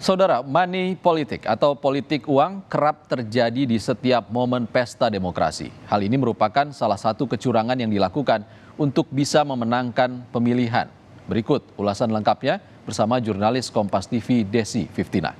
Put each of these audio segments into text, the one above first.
Saudara, money politik atau politik uang kerap terjadi di setiap momen pesta demokrasi. Hal ini merupakan salah satu kecurangan yang dilakukan untuk bisa memenangkan pemilihan. Berikut ulasan lengkapnya bersama jurnalis Kompas TV Desi Fiftina.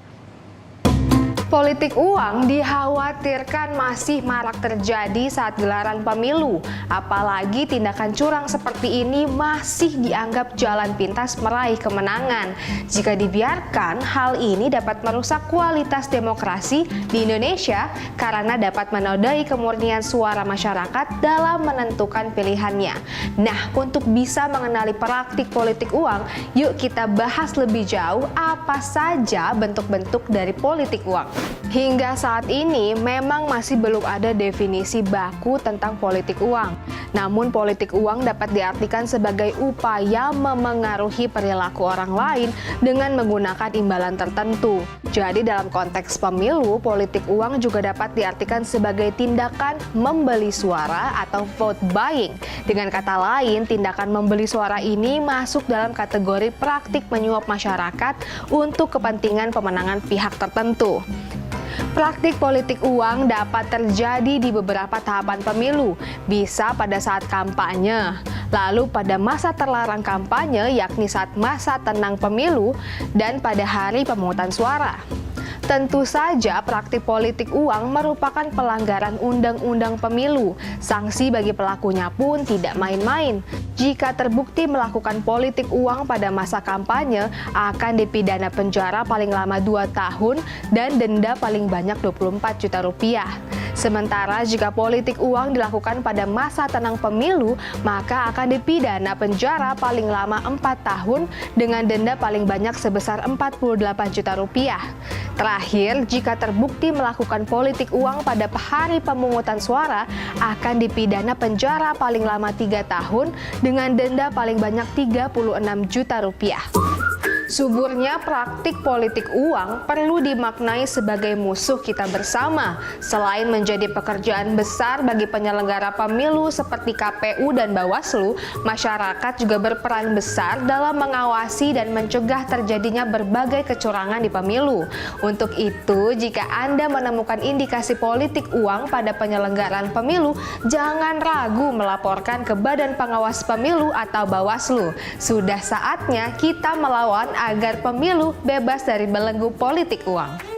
Politik uang dikhawatirkan masih marak terjadi saat gelaran pemilu. Apalagi tindakan curang seperti ini masih dianggap jalan pintas meraih kemenangan. Jika dibiarkan, hal ini dapat merusak kualitas demokrasi di Indonesia karena dapat menodai kemurnian suara masyarakat dalam menentukan pilihannya. Nah, untuk bisa mengenali praktik politik uang, yuk kita bahas lebih jauh apa saja bentuk-bentuk dari politik uang. Hingga saat ini memang masih belum ada definisi baku tentang politik uang. Namun politik uang dapat diartikan sebagai upaya memengaruhi perilaku orang lain dengan menggunakan imbalan tertentu. Jadi dalam konteks pemilu, politik uang juga dapat diartikan sebagai tindakan membeli suara atau vote buying. Dengan kata lain, tindakan membeli suara ini masuk dalam kategori praktik menyuap masyarakat untuk kepentingan pemenangan pihak tertentu. Praktik politik uang dapat terjadi di beberapa tahapan pemilu, bisa pada saat kampanye, lalu pada masa terlarang kampanye yakni saat masa tenang pemilu, dan pada hari pemungutan suara. Tentu saja praktik politik uang merupakan pelanggaran undang-undang pemilu. Sanksi bagi pelakunya pun tidak main-main. Jika terbukti melakukan politik uang pada masa kampanye, akan dipidana penjara paling lama 2 tahun dan denda paling banyak 24 juta rupiah. Sementara jika politik uang dilakukan pada masa tenang pemilu, maka akan dipidana penjara paling lama 4 tahun dengan denda paling banyak sebesar 48 juta rupiah. Terakhir, jika terbukti melakukan politik uang pada hari pemungutan suara, akan dipidana penjara paling lama 3 tahun dengan denda paling banyak 36 juta rupiah. Suburnya praktik politik uang perlu dimaknai sebagai musuh kita bersama. Selain menjadi pekerjaan besar bagi penyelenggara pemilu seperti KPU dan Bawaslu, masyarakat juga berperan besar dalam mengawasi dan mencegah terjadinya berbagai kecurangan di pemilu. Untuk itu, jika Anda menemukan indikasi politik uang pada penyelenggaraan pemilu, jangan ragu melaporkan ke Badan Pengawas Pemilu atau Bawaslu. Sudah saatnya kita melawan agar pemilu bebas dari belenggu politik uang.